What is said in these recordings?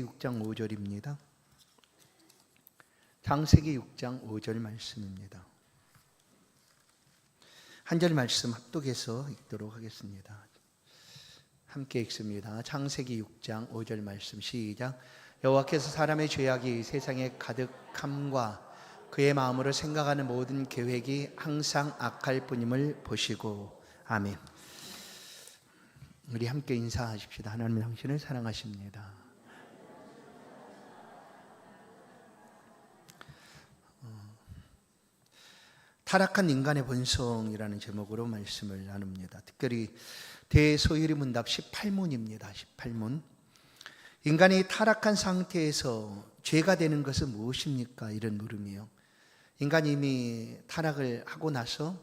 6장 5절입니다. 창세기 6장 5절 말씀입니다. 한 절 말씀 합독해서 읽도록 하겠습니다. 함께 읽습니다. 창세기 6장 5절 말씀 시작. 여호와께서 사람의 죄악이 세상에 가득함과 그의 마음으로 생각하는 모든 계획이 항상 악할 뿐임을 보시고. 아멘. 우리 함께 인사하십시다. 하나님 당신을 사랑하십니다. 타락한 인간의 본성이라는 제목으로 말씀을 나눕니다. 특별히 대소유리 문답 18문입니다. 18문. 인간이 타락한 상태에서 죄가 되는 것은 무엇입니까? 이런 물음이요. 인간이 이미 타락을 하고 나서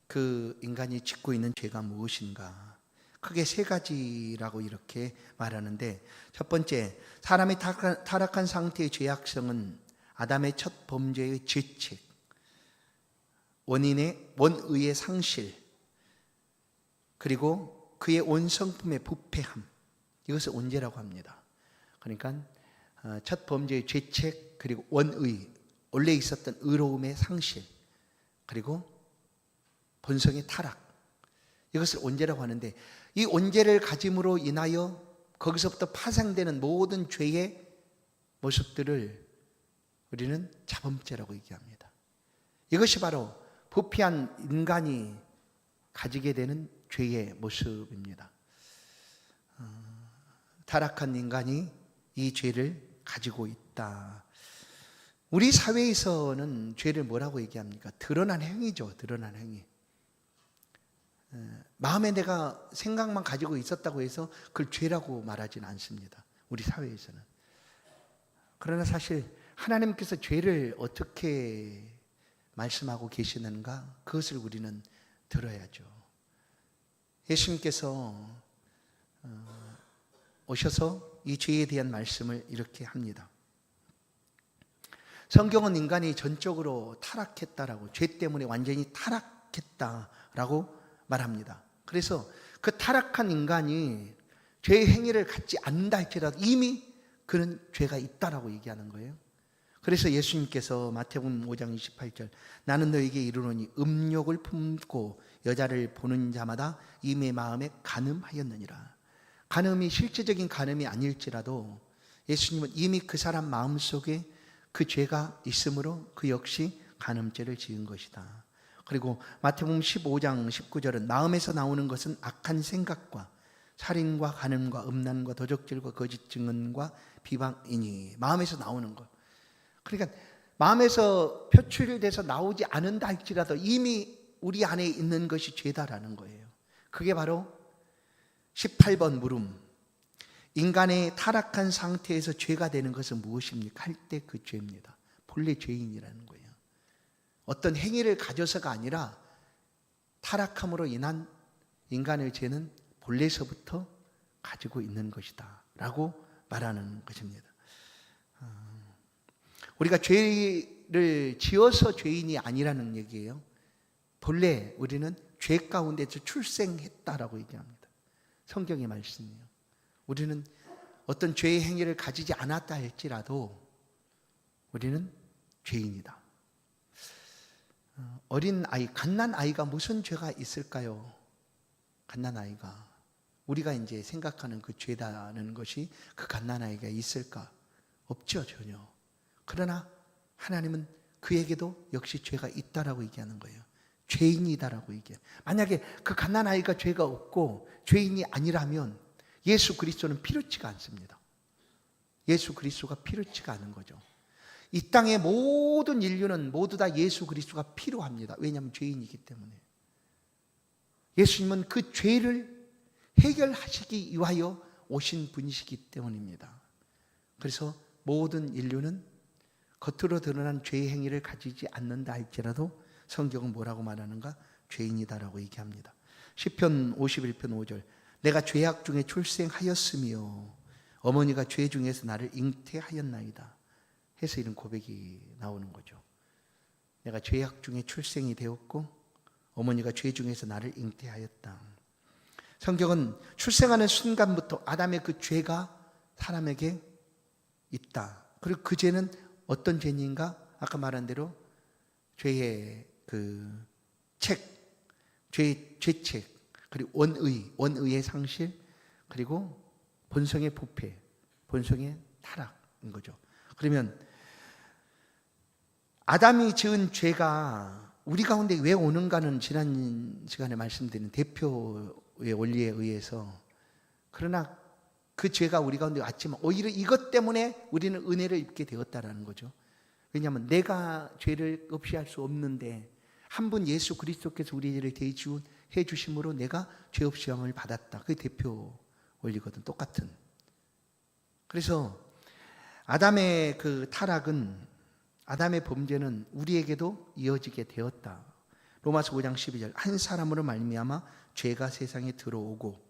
그 인간이 짓고 있는 죄가 무엇인가? 크게 세 가지라고 이렇게 말하는데, 첫 번째, 사람이 타락한 상태의 죄악성은 아담의 첫 범죄의 죄책, 원의의 상실, 그리고 그의 원성품의 부패함, 이것을 원죄라고 합니다. 그러니까 첫 범죄의 죄책, 그리고 원의, 원래 있었던 의로움의 상실, 그리고 본성의 타락, 이것을 원죄라고 하는데, 이 원죄를 가짐으로 인하여 거기서부터 파생되는 모든 죄의 모습들을 우리는 자범죄라고 얘기합니다. 이것이 바로 부패한 인간이 가지게 되는 죄의 모습입니다. 타락한 인간이 이 죄를 가지고 있다. 우리 사회에서는 죄를 뭐라고 얘기합니까? 드러난 행위죠. 드러난 행위. 마음에 내가 생각만 가지고 있었다고 해서 그걸 죄라고 말하지는 않습니다. 우리 사회에서는. 그러나 사실 하나님께서 죄를 어떻게 말씀하고 계시는가? 그것을 우리는 들어야죠. 예수님께서 오셔서 이 죄에 대한 말씀을 이렇게 합니다. 성경은 인간이 전적으로 타락했다라고, 죄 때문에 완전히 타락했다라고 말합니다. 그래서 그 타락한 인간이 죄의 행위를 갖지 않는다 할지라도 이미 그는 죄가 있다라고 얘기하는 거예요. 그래서 예수님께서 마태복음 5장 28절, 나는 너에게 이르노니 음욕을 품고 여자를 보는 자마다 이미 마음에 간음하였느니라. 간음이 실제적인 간음이 아닐지라도 예수님은 이미 그 사람 마음속에 그 죄가 있으므로 그 역시 간음죄를 지은 것이다. 그리고 마태복음 15장 19절은 마음에서 나오는 것은 악한 생각과 살인과 간음과 음란과 도적질과 거짓 증언과 비방이니, 마음에서 나오는 것. 그러니까 마음에서 표출돼서 나오지 않는다 할지라도 이미 우리 안에 있는 것이 죄다라는 거예요. 그게 바로 18번 물음. 인간의 타락한 상태에서 죄가 되는 것은 무엇입니까? 할 때 그 죄입니다. 본래 죄인이라는 거예요. 어떤 행위를 가져서가 아니라 타락함으로 인한 인간의 죄는 본래서부터 가지고 있는 것이다 라고 말하는 것입니다. 우리가 죄를 지어서 죄인이 아니라는 얘기예요. 본래 우리는 죄 가운데서 출생했다라고 얘기합니다. 성경의 말씀이에요. 우리는 어떤 죄의 행위를 가지지 않았다 할지라도 우리는 죄인이다. 어린 아이, 갓난 아이가 무슨 죄가 있을까요? 갓난 아이가, 우리가 이제 생각하는 그 죄다는 것이 그 갓난 아이가 있을까? 없죠, 전혀. 그러나 하나님은 그에게도 역시 죄가 있다라고 얘기하는 거예요. 죄인이다라고 얘기해요. 만약에 그 갓난아이가 죄가 없고 죄인이 아니라면 예수 그리스도는 필요치가 않습니다. 예수 그리스도가 필요치가 않은 거죠. 이 땅의 모든 인류는 모두 다 예수 그리스도가 필요합니다. 왜냐하면 죄인이기 때문에. 예수님은 그 죄를 해결하시기 위하여 오신 분이시기 때문입니다. 그래서 모든 인류는 겉으로 드러난 죄의 행위를 가지지 않는다 할지라도 성경은 뭐라고 말하는가? 죄인이다라고 얘기합니다. 시편 51편 5절, 내가 죄악 중에 출생하였으며 어머니가 죄 중에서 나를 잉태하였나이다 해서 이런 고백이 나오는 거죠. 내가 죄악 중에 출생이 되었고 어머니가 죄 중에서 나를 잉태하였다. 성경은 출생하는 순간부터 아담의 그 죄가 사람에게 있다. 그리고 그 죄는 어떤 죄인가? 아까 말한 대로 죄의 죄책, 그리고 원의의 상실, 그리고 본성의 부패, 본성의 타락인 거죠. 그러면 아담이 지은 죄가 우리 가운데 왜 오는가는 지난 시간에 말씀드린 대표의 원리에 의해서, 그러나 그 죄가 우리 가운데 왔지만 오히려 이것 때문에 우리는 은혜를 입게 되었다라는 거죠. 왜냐하면 내가 죄를 없이 할 수 없는데 한 분 예수 그리스도께서 우리 죄를 대지해 주심으로 내가 죄 없이 영을 받았다. 그게 대표 원리거든. 똑같은. 그래서 아담의 그 타락은, 아담의 범죄는 우리에게도 이어지게 되었다. 로마서 5장 12절, 한 사람으로 말미암아 죄가 세상에 들어오고,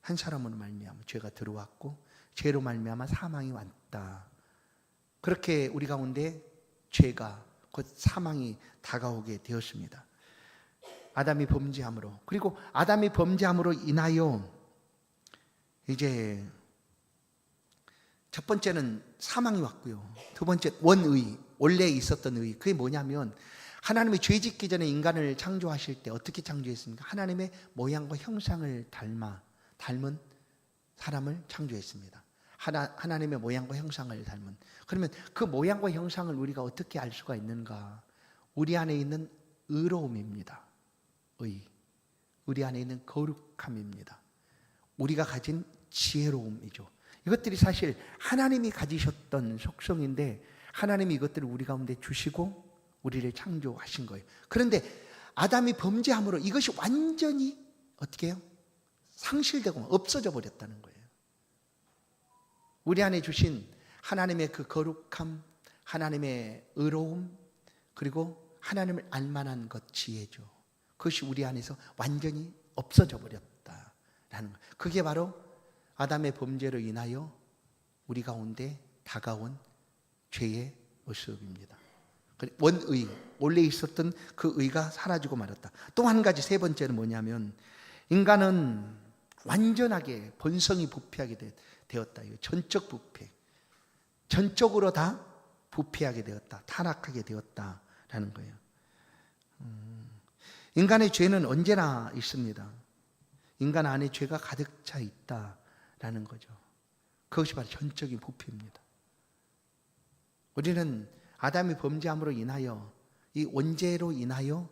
한 사람으로 말미암아 죄가 들어왔고 죄로 말미암아 사망이 왔다. 그렇게 우리 가운데 죄가, 곧 사망이 다가오게 되었습니다. 아담이 범죄함으로. 그리고 아담이 범죄함으로 인하여 이제 첫 번째는 사망이 왔고요. 두 번째 원의, 원래 있었던 의. 그게 뭐냐면 하나님이 죄 짓기 전에 인간을 창조하실 때 어떻게 창조했습니까? 하나님의 모양과 형상을 닮은 사람을 창조했습니다. 하나님의 모양과 형상을 닮은. 그러면 그 모양과 형상을 우리가 어떻게 알 수가 있는가? 우리 안에 있는 의로움입니다. 우리 안에 있는 거룩함입니다. 우리가 가진 지혜로움이죠. 이것들이 사실 하나님이 가지셨던 속성인데 하나님이 이것들을 우리 가운데 주시고 우리를 창조하신 거예요. 그런데 아담이 범죄함으로 이것이 완전히 어떻게 해요? 상실되고 없어져 버렸다는 거예요. 우리 안에 주신 하나님의 그 거룩함, 하나님의 의로움, 그리고 하나님을 알만한 것, 지혜죠. 그것이 우리 안에서 완전히 없어져 버렸다라는 거예요. 그게 바로 아담의 범죄로 인하여 우리 가운데 다가온 죄의 모습입니다. 원의, 원래 있었던 그 의가 사라지고 말았다. 또 한 가지, 세 번째는 뭐냐면 인간은 완전하게 본성이 부패하게 되었다. 전적 부패. 전적으로 다 부패하게 되었다. 타락하게 되었다라는 거예요. 인간의 죄는 언제나 있습니다. 인간 안에 죄가 가득 차 있다라는 거죠. 그것이 바로 전적인 부패입니다. 우리는 아담이 범죄함으로 인하여, 이 원죄로 인하여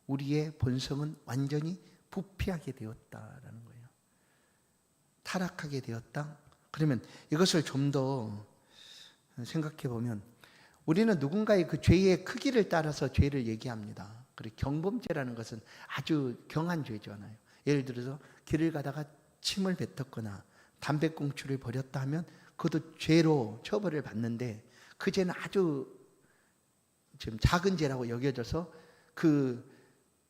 우리의 본성은 완전히 부패하게 되었다라는 거예요. 타락하게 되었다. 그러면 이것을 좀 더 생각해 보면 우리는 누군가의 그 죄의 크기를 따라서 죄를 얘기합니다. 그리고 경범죄라는 것은 아주 경한 죄잖아요. 예를 들어서 길을 가다가 침을 뱉었거나 담배꽁초를 버렸다 하면 그것도 죄로 처벌을 받는데 그 죄는 아주 지금 작은 죄라고 여겨져서 그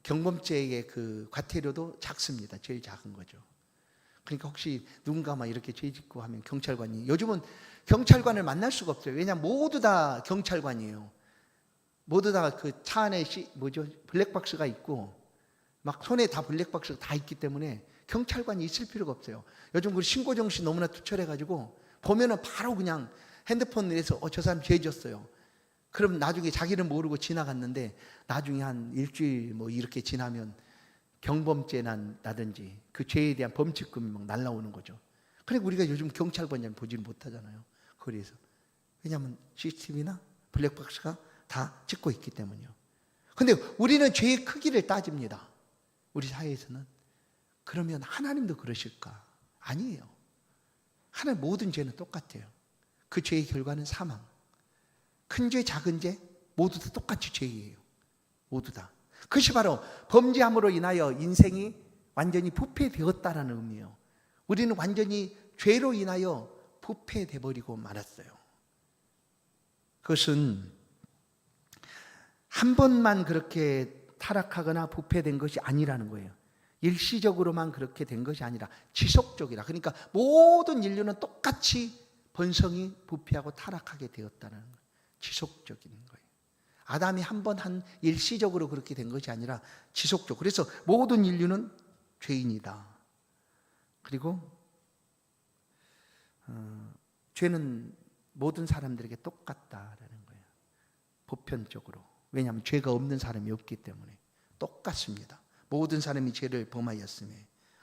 경범죄의 그 과태료도 작습니다. 제일 작은 거죠. 그러니까 혹시 누군가 막 이렇게 죄 짓고 하면 경찰관이, 요즘은 경찰관을 만날 수가 없어요. 왜냐하면 모두 다 경찰관이에요. 모두 다 그 차 안에 블랙박스가 있고 막 손에 다 블랙박스가 다 있기 때문에 경찰관이 있을 필요가 없어요. 요즘 그 신고정신 너무나 투철해가지고 보면은 바로 그냥 핸드폰에서 저 사람 죄 졌어요. 그럼 나중에 자기는 모르고 지나갔는데 나중에 한 일주일 뭐 이렇게 지나면 경범죄라든지 그 죄에 대한 범칙금이 막 날라오는 거죠. 그러니까 우리가 요즘 경찰관을 보지 못하잖아요. 거리에서. 왜냐하면 CCTV나 블랙박스가 다 찍고 있기 때문이요. 근데 우리는 죄의 크기를 따집니다. 우리 사회에서는. 그러면 하나님도 그러실까? 아니에요. 하나님 모든 죄는 똑같아요. 그 죄의 결과는 사망. 큰 죄, 작은 죄 모두 다 똑같이 죄예요. 모두 다. 그것이 바로 범죄함으로 인하여 인생이 완전히 부패되었다라는 의미예요. 우리는 완전히 죄로 인하여 부패돼 버리고 말았어요. 그것은 한 번만 그렇게 타락하거나 부패된 것이 아니라는 거예요. 일시적으로만 그렇게 된 것이 아니라 지속적이라. 그러니까 모든 인류는 똑같이 본성이 부패하고 타락하게 되었다는 거예요. 지속적인 거예요. 아담이 한 번 일시적으로 그렇게 된 것이 아니라 지속적으로. 그래서 모든 인류는 죄인이다. 그리고 죄는 모든 사람들에게 똑같다라는 거예요. 보편적으로. 왜냐하면 죄가 없는 사람이 없기 때문에 똑같습니다. 모든 사람이 죄를 범하였음에,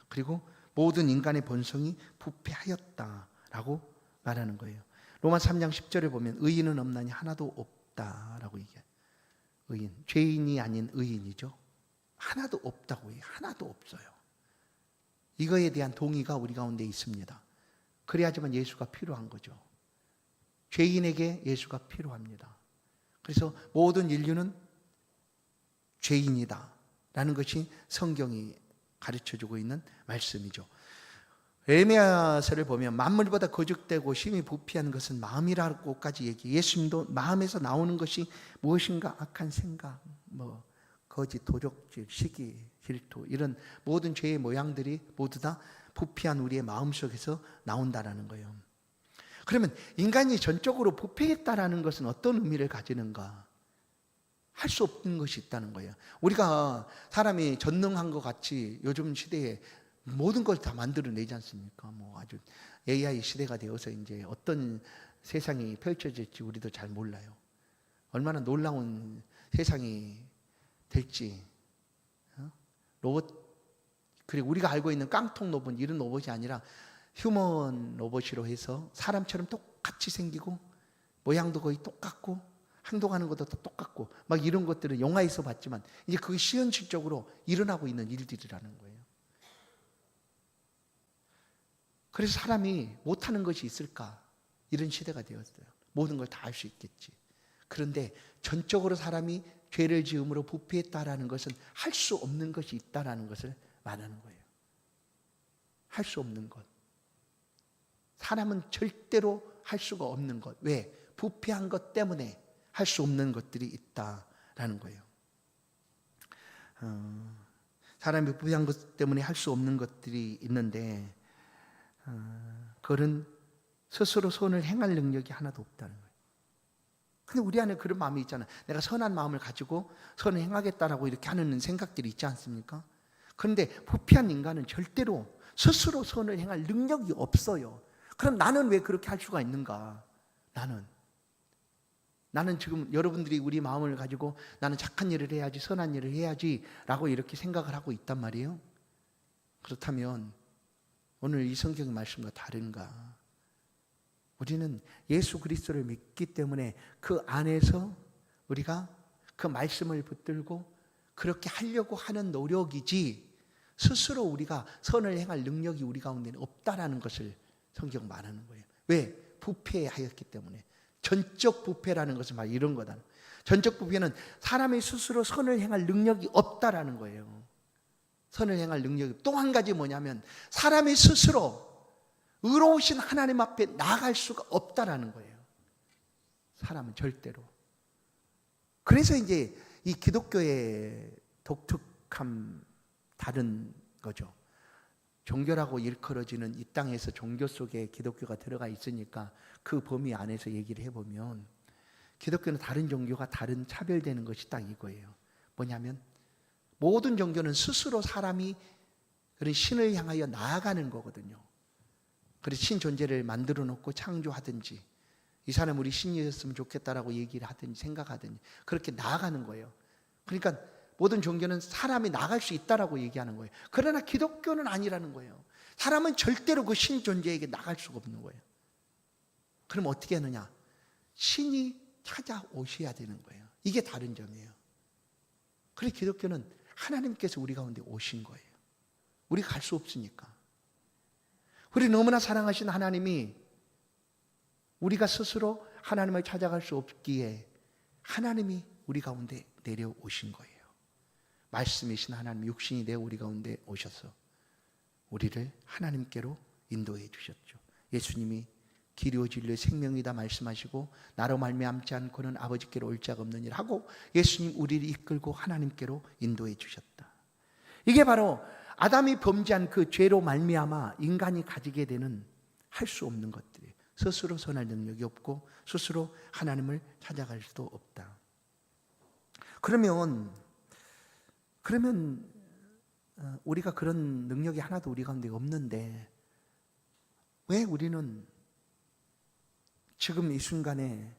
그리고 모든 인간의 본성이 부패하였다라고 말하는 거예요. 로마 3장 10절에 보면 의인은 없나니 하나도 없다라고 얘기해요. 의인, 죄인이 아닌 의인이죠. 하나도 없다고 해요. 하나도 없어요. 이거에 대한 동의가 우리 가운데 있습니다. 그래야지만 예수가 필요한 거죠. 죄인에게 예수가 필요합니다. 그래서 모든 인류는 죄인이다 라는 것이 성경이 가르쳐주고 있는 말씀이죠. 에레미야서를 보면 만물보다 거죽되고 심히 부패한 것은 마음이라고까지 얘기해요. 예수님도 마음에서 나오는 것이 무엇인가? 악한 생각, 거짓, 도적질, 시기, 질투, 이런 모든 죄의 모양들이 모두 다 부패한 우리의 마음속에서 나온다라는 거예요. 그러면 인간이 전적으로 부패했다라는 것은 어떤 의미를 가지는가? 할 수 없는 것이 있다는 거예요. 우리가 사람이 전능한 것 같이 요즘 시대에 모든 걸 다 만들어내지 않습니까? 아주 AI 시대가 되어서 이제 어떤 세상이 펼쳐질지 우리도 잘 몰라요. 얼마나 놀라운 세상이 될지. 로봇, 그리고 우리가 알고 있는 깡통 로봇, 이런 로봇이 아니라 휴먼 로봇으로 해서 사람처럼 똑같이 생기고 모양도 거의 똑같고 행동하는 것도 똑같고 막 이런 것들을 영화에서 봤지만 이제 그게 현실적으로 일어나고 있는 일들이라는 거예요. 그래서 사람이 못하는 것이 있을까? 이런 시대가 되었어요. 모든 걸 다 할 수 있겠지. 그런데 전적으로 사람이 죄를 지음으로 부패했다라는 것은 할 수 없는 것이 있다라는 것을 말하는 거예요. 할 수 없는 것. 사람은 절대로 할 수가 없는 것. 왜? 부패한 것 때문에 할 수 없는 것들이 있다라는 거예요. 사람이 부패한 것 때문에 할 수 없는 것들이 있는데 그거는 스스로 선을 행할 능력이 하나도 없다는 거예요. 근데 우리 안에 그런 마음이 있잖아요. 내가 선한 마음을 가지고 선을 행하겠다라고 이렇게 하는 생각들이 있지 않습니까? 그런데 부패한 인간은 절대로 스스로 선을 행할 능력이 없어요. 그럼 나는 왜 그렇게 할 수가 있는가? 나는 지금 여러분들이 우리 마음을 가지고 나는 착한 일을 해야지, 선한 일을 해야지 라고 이렇게 생각을 하고 있단 말이에요. 그렇다면 오늘 이 성경 말씀과 다른가? 우리는 예수 그리스도를 믿기 때문에 그 안에서 우리가 그 말씀을 붙들고 그렇게 하려고 하는 노력이지 스스로 우리가 선을 행할 능력이 우리 가운데는 없다라는 것을 성경 말하는 거예요. 왜? 부패하였기 때문에. 전적 부패라는 것은 막 이런 거다. 전적 부패는 사람이 스스로 선을 행할 능력이 없다라는 거예요. 선을 행할 능력이. 또 한 가지 뭐냐면 사람이 스스로 의로우신 하나님 앞에 나아갈 수가 없다라는 거예요. 사람은 절대로. 그래서 이제 이 기독교의 독특함 다른 거죠. 종교라고 일컬어지는 이 땅에서 종교 속에 기독교가 들어가 있으니까 그 범위 안에서 얘기를 해보면 기독교는 다른 종교가 다른 차별되는 것이 딱 이거예요. 뭐냐면 모든 종교는 스스로 사람이 그런 신을 향하여 나아가는 거거든요. 그래서 신 존재를 만들어 놓고 창조하든지 이 사람 우리 신이었으면 좋겠다라고 얘기를 하든지 생각하든지 그렇게 나아가는 거예요. 그러니까 모든 종교는 사람이 나갈 수 있다라고 얘기하는 거예요. 그러나 기독교는 아니라는 거예요. 사람은 절대로 그 신 존재에게 나갈 수가 없는 거예요. 그럼 어떻게 하느냐? 신이 찾아오셔야 되는 거예요. 이게 다른 점이에요. 그래서 기독교는 하나님께서 우리 가운데 오신 거예요. 우리가 갈 수 없으니까. 우리 너무나 사랑하신 하나님이 우리가 스스로 하나님을 찾아갈 수 없기에 하나님이 우리 가운데 내려오신 거예요. 말씀이신 하나님 육신이 되어 우리 가운데 오셔서 우리를 하나님께로 인도해 주셨죠. 예수님이 길이요 진리요 생명이다 말씀하시고 나로 말미암지 않고는 아버지께로 올 자가 없느니라 하고 예수님 우리를 이끌고 하나님께로 인도해 주셨다. 이게 바로 아담이 범죄한 그 죄로 말미암아 인간이 가지게 되는 할 수 없는 것들이에요. 스스로 선할 능력이 없고 스스로 하나님을 찾아갈 수도 없다. 그러면 우리가 그런 능력이 하나도 우리 가운데 없는데 왜 우리는 지금 이 순간에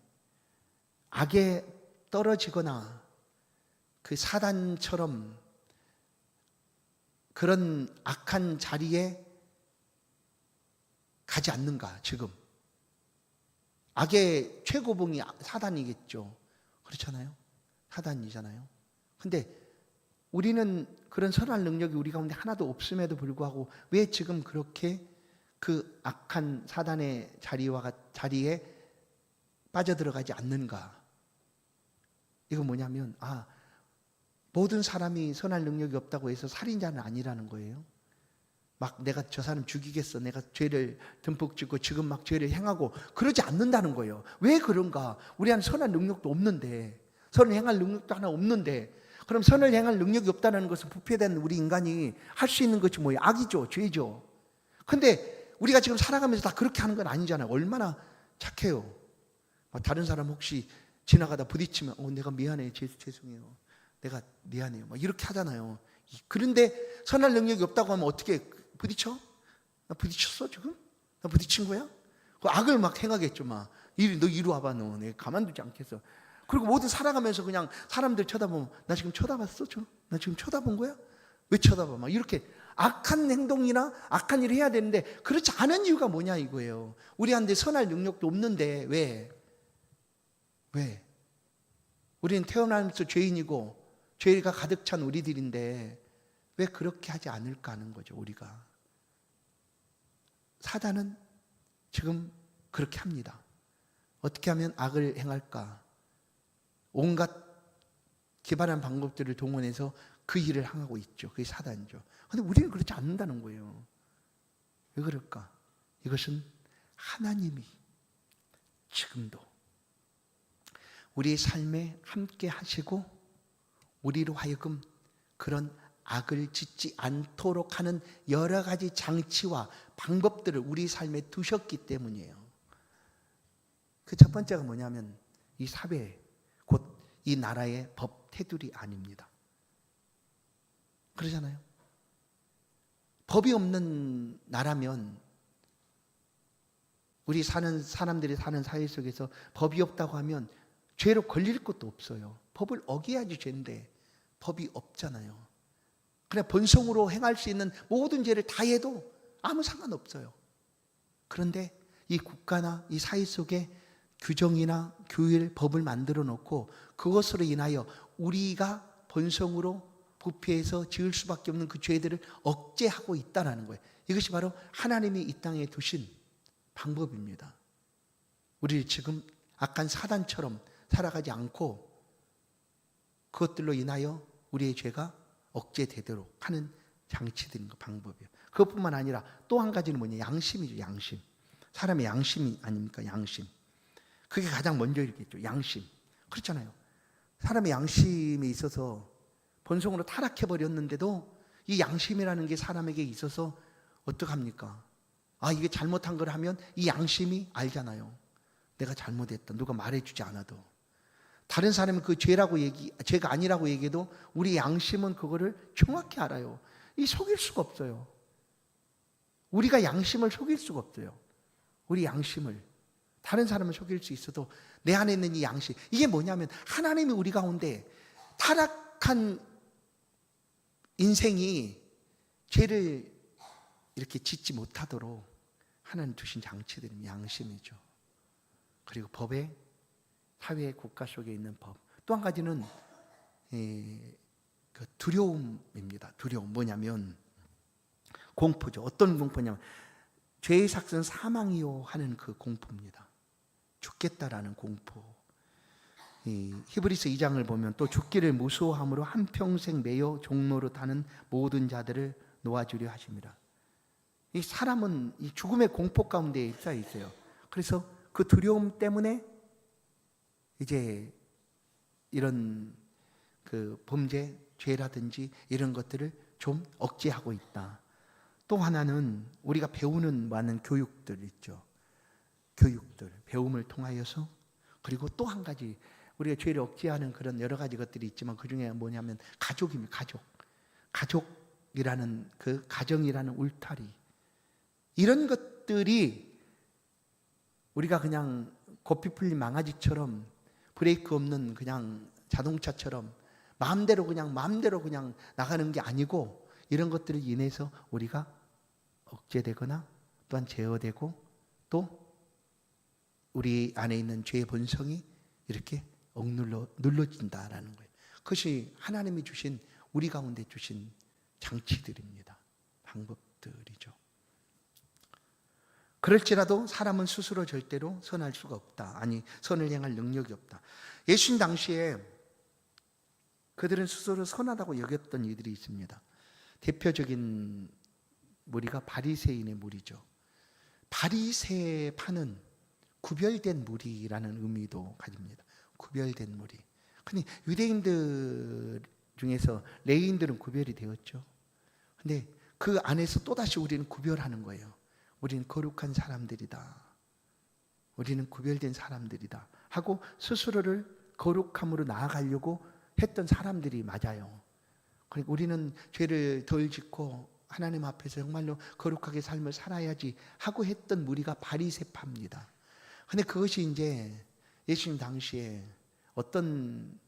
악에 떨어지거나 그 사단처럼 그런 악한 자리에 가지 않는가? 지금 악의 최고봉이 사단이겠죠. 그렇잖아요. 사단이잖아요. 근데 우리는 그런 선할 능력이 우리 가운데 하나도 없음에도 불구하고 왜 지금 그렇게 그 악한 사단의 자리에 빠져들어가지 않는가? 이건 뭐냐면 모든 사람이 선할 능력이 없다고 해서 살인자는 아니라는 거예요. 막 내가 저 사람 죽이겠어, 내가 죄를 듬뿍 짓고 지금 막 죄를 행하고 그러지 않는다는 거예요. 왜 그런가? 우리 안에 선할 능력도 없는데, 선을 행할 능력도 하나 없는데, 그럼 선을 행할 능력이 없다는 것은 부패된 우리 인간이 할 수 있는 것이 뭐예요? 악이죠, 죄죠. 근데 우리가 지금 살아가면서 다 그렇게 하는 건 아니잖아요. 얼마나 착해요. 다른 사람 혹시 지나가다 부딪히면 내가 미안해, 죄송해요, 내가 미안해요, 막 이렇게 하잖아요. 그런데 선할 능력이 없다고 하면 어떻게 부딪혀? 나 부딪혔어 지금? 나 부딪힌 거야? 그 악을 막 행하겠죠. 막 너 이리 와봐, 너 내가 가만두지 않겠어. 그리고 모든 살아가면서 그냥 사람들 쳐다보면 나 지금 쳐다봤어? 나 지금 쳐다본 거야? 왜 쳐다봐? 막 이렇게 악한 행동이나 악한 일을 해야 되는데 그렇지 않은 이유가 뭐냐 이거예요. 우리한테 선할 능력도 없는데 왜? 우리는 태어나면서 죄인이고 죄가 가득 찬 우리들인데 왜 그렇게 하지 않을까 하는 거죠. 우리가 사단은 지금 그렇게 합니다. 어떻게 하면 악을 행할까? 온갖 기발한 방법들을 동원해서 그 일을 행하고 있죠. 그게 사단이죠. 그런데 우리는 그렇지 않는다는 거예요. 왜 그럴까? 이것은 하나님이 지금도 우리의 삶에 함께 하시고 우리로 하여금 그런 악을 짓지 않도록 하는 여러 가지 장치와 방법들을 우리 삶에 두셨기 때문이에요. 그 첫 번째가 뭐냐면 이 사회, 곧 이 나라의 법 테두리 아닙니다. 그러잖아요. 법이 없는 나라면 우리 사람들이 사는 사회 속에서 법이 없다고 하면 죄로 걸릴 것도 없어요. 법을 어겨야지 죄인데 법이 없잖아요. 그냥 본성으로 행할 수 있는 모든 죄를 다 해도 아무 상관없어요. 그런데 이 국가나 이 사회 속에 규정이나 규율, 법을 만들어 놓고 그것으로 인하여 우리가 본성으로 부패해서 지을 수밖에 없는 그 죄들을 억제하고 있다는 거예요. 이것이 바로 하나님이 이 땅에 두신 방법입니다. 우리 지금 악한 사단처럼 살아가지 않고 그것들로 인하여 우리의 죄가 억제되도록 하는 장치들인 거, 방법이에요. 그것뿐만 아니라 또 한 가지는 뭐냐? 양심이죠. 양심. 사람의 양심이 아닙니까? 양심. 그게 가장 먼저 있겠죠. 양심. 그렇잖아요. 사람의 양심에 있어서 본성으로 타락해버렸는데도 이 양심이라는 게 사람에게 있어서 어떡합니까? 이게 잘못한 걸 하면 이 양심이 알잖아요. 내가 잘못했다. 누가 말해주지 않아도. 다른 사람은 그 죄가 아니라고 얘기해도 우리 양심은 그거를 정확히 알아요. 이 속일 수가 없어요. 우리가 양심을 속일 수가 없어요. 우리 양심을. 다른 사람을 속일 수 있어도 내 안에 있는 이 양심. 이게 뭐냐면 하나님이 우리 가운데 타락한 인생이 죄를 이렇게 짓지 못하도록 하나님 두신 장치들은 양심이죠. 그리고 법에 사회 국가 속에 있는 법. 또 한 가지는 그 두려움입니다. 두려움 뭐냐면 공포죠. 어떤 공포냐면 죄의 삭은 사망이요 하는 그 공포입니다. 죽겠다라는 공포. 히브리서 2장을 보면 또 죽기를 무서워함으로 한평생 매여 종로로 타는 모든 자들을 놓아주려 하십니다. 이 사람은 이 죽음의 공포 가운데 쌓여 있어요. 그래서 그 두려움 때문에 이제 이런 그 범죄, 죄라든지 이런 것들을 좀 억제하고 있다. 또 하나는 우리가 배우는 많은 교육들 있죠. 교육들, 배움을 통하여서. 그리고 또 한 가지 우리가 죄를 억제하는 그런 여러 가지 것들이 있지만 그 중에 뭐냐면 가족입니다. 가족이라는 그 가정이라는 울타리. 이런 것들이 우리가 그냥 고삐 풀린 망아지처럼 브레이크 없는 그냥 자동차처럼 마음대로 그냥 나가는 게 아니고 이런 것들을 인해서 우리가 억제되거나 또한 제어되고 또 우리 안에 있는 죄의 본성이 이렇게 눌러진다라는 거예요. 그것이 하나님이 주신 우리 가운데 주신 장치들입니다. 방법들이죠. 그럴지라도 사람은 스스로 절대로 선할 수가 없다. 아니, 선을 행할 능력이 없다. 예수님 당시에 그들은 스스로 선하다고 여겼던 이들이 있습니다. 대표적인 무리가 바리새인의 무리죠. 바리새파는 구별된 무리라는 의미도 가집니다. 구별된 무리. 근데 유대인들 중에서 레위인들은 구별이 되었죠. 근데 그 안에서 또다시 우리는 구별하는 거예요. 우리는 거룩한 사람들이다. 우리는 구별된 사람들이다. 하고 스스로를 거룩함으로 나아가려고 했던 사람들이 맞아요. 그러니까 우리는 죄를 덜 짓고 하나님 앞에서 정말로 거룩하게 삶을 살아야지 하고 했던 무리가 바리새파입니다. 근데 그것이 이제 예수님 당시에 어떤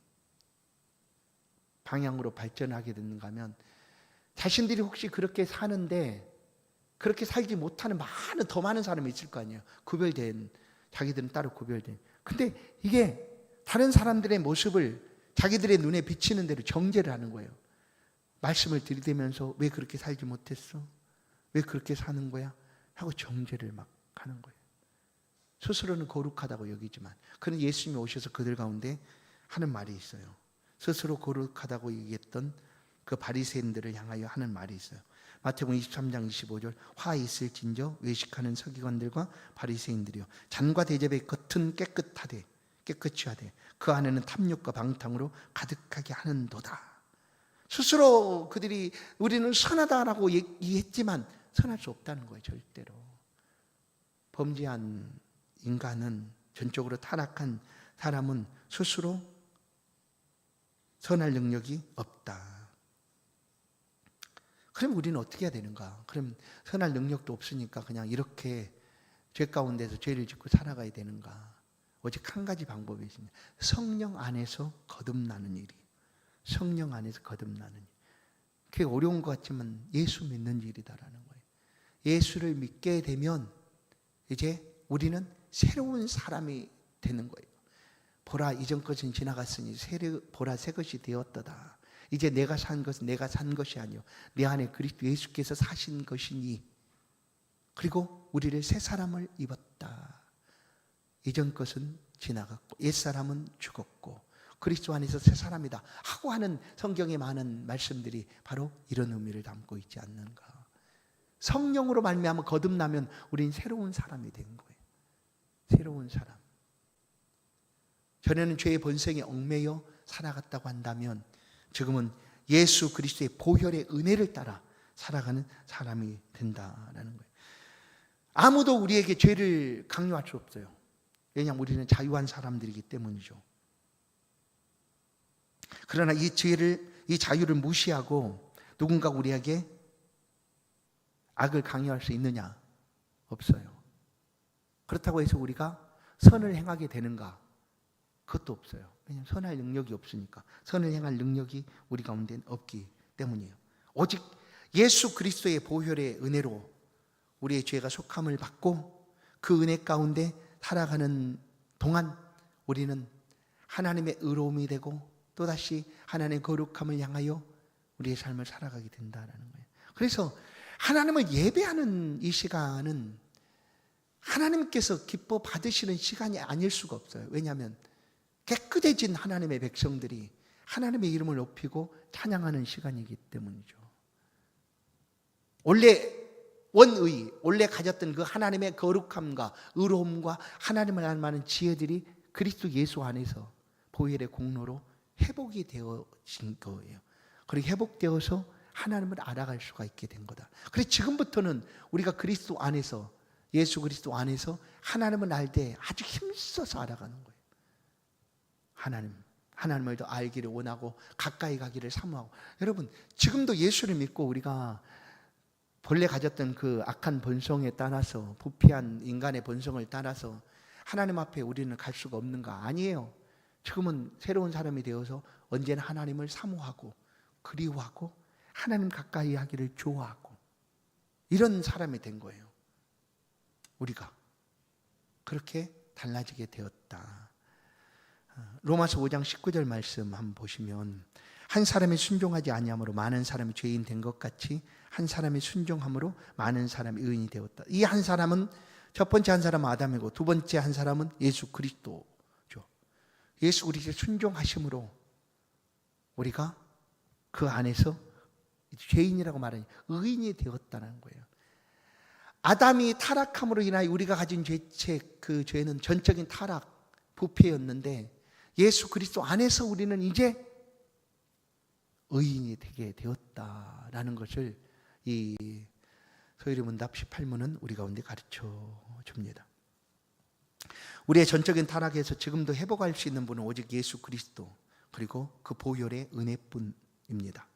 방향으로 발전하게 됐는가 하면 자신들이 혹시 그렇게 사는데 그렇게 살지 못하는 더 많은 사람이 있을 거 아니에요. 구별된, 자기들은 따로 구별된. 근데 이게 다른 사람들의 모습을 자기들의 눈에 비치는 대로 정죄를 하는 거예요. 말씀을 들이대면서 왜 그렇게 살지 못했어? 왜 그렇게 사는 거야? 하고 정죄를 막 하는 거예요. 스스로는 거룩하다고 여기지만 그는 예수님이 오셔서 그들 가운데 하는 말이 있어요. 스스로 거룩하다고 얘기했던 그 바리새인들을 향하여 하는 말이 있어요. 마태복음 23장 25절 화 있을진저 외식하는 서기관들과 바리새인들이요 잔과 대접의 겉은 깨끗이 하되 그 안에는 탐욕과 방탕으로 가득하게 하는도다. 스스로 그들이 우리는 선하다라고 얘기했지만 선할 수 없다는 거예요. 절대로. 범죄한 인간은, 전적으로 타락한 사람은 스스로 선할 능력이 없다. 그럼 우리는 어떻게 해야 되는가? 그럼 선할 능력도 없으니까 그냥 이렇게 죄 가운데서 죄를 짓고 살아가야 되는가? 오직 한 가지 방법이 있습니다. 성령 안에서 거듭나는 일이. 성령 안에서 거듭나는 일. 그게 어려운 것 같지만 예수 믿는 일이다라는 거예요. 예수를 믿게 되면 이제 우리는 새로운 사람이 되는 거예요. 보라 이전 것은 지나갔으니 보라 새 것이 되었도다. 이제 내가 산 것은 내가 산 것이 아니요 내 안에 그리스도 예수께서 사신 것이니 그리고 우리를 새 사람을 입었다. 이전 것은 지나갔고 옛사람은 죽었고 그리스도 안에서 새 사람이다 하고 하는 성경의 많은 말씀들이 바로 이런 의미를 담고 있지 않는가. 성령으로 말미암아 거듭나면 우린 새로운 사람이 된 거예요. 새로운 사람. 전에는 죄의 본성에 얽매여 살아갔다고 한다면 지금은 예수 그리스도의 보혈의 은혜를 따라 살아가는 사람이 된다라는 거예요. 아무도 우리에게 죄를 강요할 수 없어요. 왜냐하면 우리는 자유한 사람들이기 때문이죠. 그러나 이 자유를 무시하고 누군가 우리에게 악을 강요할 수 있느냐? 없어요. 그렇다고 해서 우리가 선을 행하게 되는가? 그것도 없어요. 왜냐하면 선할 능력이 없으니까. 선을 행할 능력이 우리 가운데는 없기 때문이에요. 오직 예수 그리스도의 보혈의 은혜로 우리의 죄가 속함을 받고 그 은혜 가운데 살아가는 동안 우리는 하나님의 의로움이 되고 또다시 하나님의 거룩함을 향하여 우리의 삶을 살아가게 된다는 거예요. 그래서 하나님을 예배하는 이 시간은 하나님께서 기뻐 받으시는 시간이 아닐 수가 없어요. 왜냐하면 깨끗해진 하나님의 백성들이 하나님의 이름을 높이고 찬양하는 시간이기 때문이죠. 원래 가졌던 그 하나님의 거룩함과 의로움과 하나님을 알만한 지혜들이 그리스도 예수 안에서 보혈의 공로로 회복이 되어진 거예요. 그리고 회복되어서 하나님을 알아갈 수가 있게 된 거다. 그래서 지금부터는 우리가 그리스도 안에서 예수 그리스도 안에서 하나님을 알 때 아주 힘써서 알아가는 거예요. 하나님을 더 알기를 원하고 가까이 가기를 사모하고. 여러분 지금도 예수를 믿고 우리가 본래 가졌던 그 악한 본성에 따라서 부패한 인간의 본성을 따라서 하나님 앞에 우리는 갈 수가 없는가? 아니에요. 지금은 새로운 사람이 되어서 언제나 하나님을 사모하고 그리워하고 하나님 가까이 하기를 좋아하고 이런 사람이 된 거예요. 우리가 그렇게 달라지게 되었다. 로마서 5장 19절 말씀 한번 보시면 한 사람이 순종하지 아니함으로 많은 사람이 죄인 된 것 같이 한 사람이 순종함으로 많은 사람이 의인이 되었다. 이 한 사람은 첫 번째 한 사람은 아담이고 두 번째 한 사람은 예수 그리스도죠. 예수 그리스도의 순종하심으로 우리가 그 안에서 죄인이라고 말하니 의인이 되었다는 거예요. 아담이 타락함으로 인하여 우리가 가진 죄책, 그 죄는 전적인 타락, 부패였는데 예수 그리스도 안에서 우리는 이제 의인이 되게 되었다라는 것을 이 소요리 문답 18문은 우리 가운데 가르쳐 줍니다. 우리의 전적인 타락에서 지금도 회복할 수 있는 분은 오직 예수 그리스도 그리고 그 보혈의 은혜뿐입니다.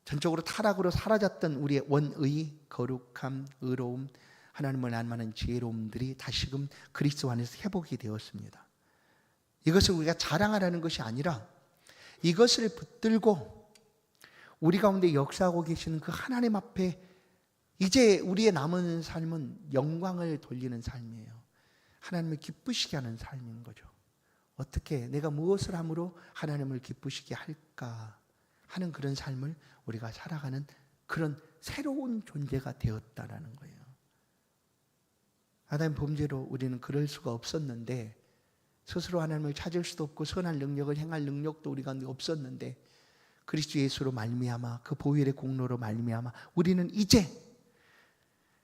전적으로 타락으로 사라졌던 우리의 원의, 거룩함, 의로움, 하나님을 닮아는 지혜로움들이 다시금 그리스도 안에서 회복이 되었습니다. 이것을 우리가 자랑하라는 것이 아니라 이것을 붙들고 우리 가운데 역사하고 계시는 그 하나님 앞에 이제 우리의 남은 삶은 영광을 돌리는 삶이에요. 하나님을 기쁘시게 하는 삶인 거죠. 어떻게 내가 무엇을 함으로 하나님을 기쁘시게 할까 하는 그런 삶을 우리가 살아가는 그런 새로운 존재가 되었다라는 거예요. 아담 범죄로 우리는 그럴 수가 없었는데 스스로 하나님을 찾을 수도 없고 선한 능력을 행할 능력도 우리 가운데 없었는데 그리스도 예수로 말미암아 그 보혈의 공로로 말미암아 우리는 이제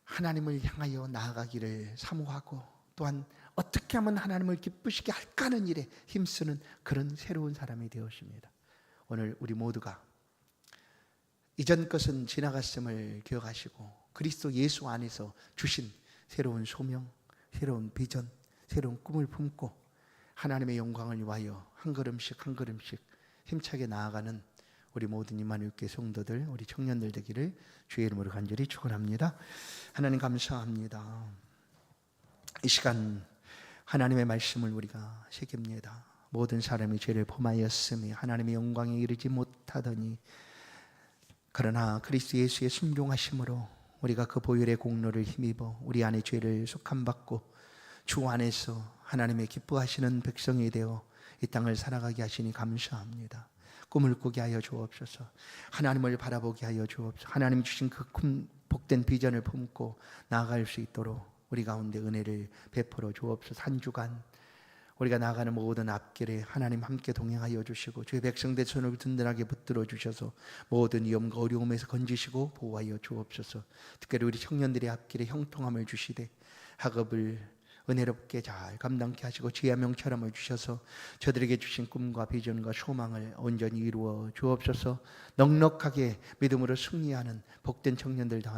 하나님을 향하여 나아가기를 사모하고 또한 어떻게 하면 하나님을 기쁘시게 할까 하는 일에 힘쓰는 그런 새로운 사람이 되었습니다. 오늘 우리 모두가 이전 것은 지나갔음을 기억하시고 그리스도 예수 안에서 주신 새로운 소명, 새로운 비전, 새로운 꿈을 품고 하나님의 영광을 위하여 한 걸음씩 한 걸음씩 힘차게 나아가는 우리 모든 임마누엘 교회 성도들, 우리 청년들 되기를 주의 이름으로 간절히 축원합니다. 하나님 감사합니다. 이 시간 하나님의 말씀을 우리가 새깁니다. 모든 사람이 죄를 범하였으며 하나님의 영광에 이르지 못하더니 그러나 그리스도 예수의 순종하심으로 우리가 그 보혈의 공로를 힘입어 우리 안에 죄를 속함받고 주 안에서 하나님의 기뻐하시는 백성이 되어 이 땅을 살아가게 하시니 감사합니다. 꿈을 꾸게 하여 주옵소서. 하나님을 바라보게 하여 주옵소서. 하나님 주신 그 복된 비전을 품고 나아갈 수 있도록 우리 가운데 은혜를 베풀어 주옵소서. 한 주간 우리가 나아가는 모든 앞길에 하나님 함께 동행하여 주시고 주의 백성들 손을 든든하게 붙들어 주셔서 모든 위험과 어려움에서 건지시고 보호하여 주옵소서. 특별히 우리 청년들의 앞길에 형통함을 주시되 학업을 은혜롭게 잘 감당케 하시고 지혜와 명철함을 주셔서 저들에게 주신 꿈과 비전과 소망을 온전히 이루어 주옵소서. 넉넉하게 믿음으로 승리하는 복된 청년들 다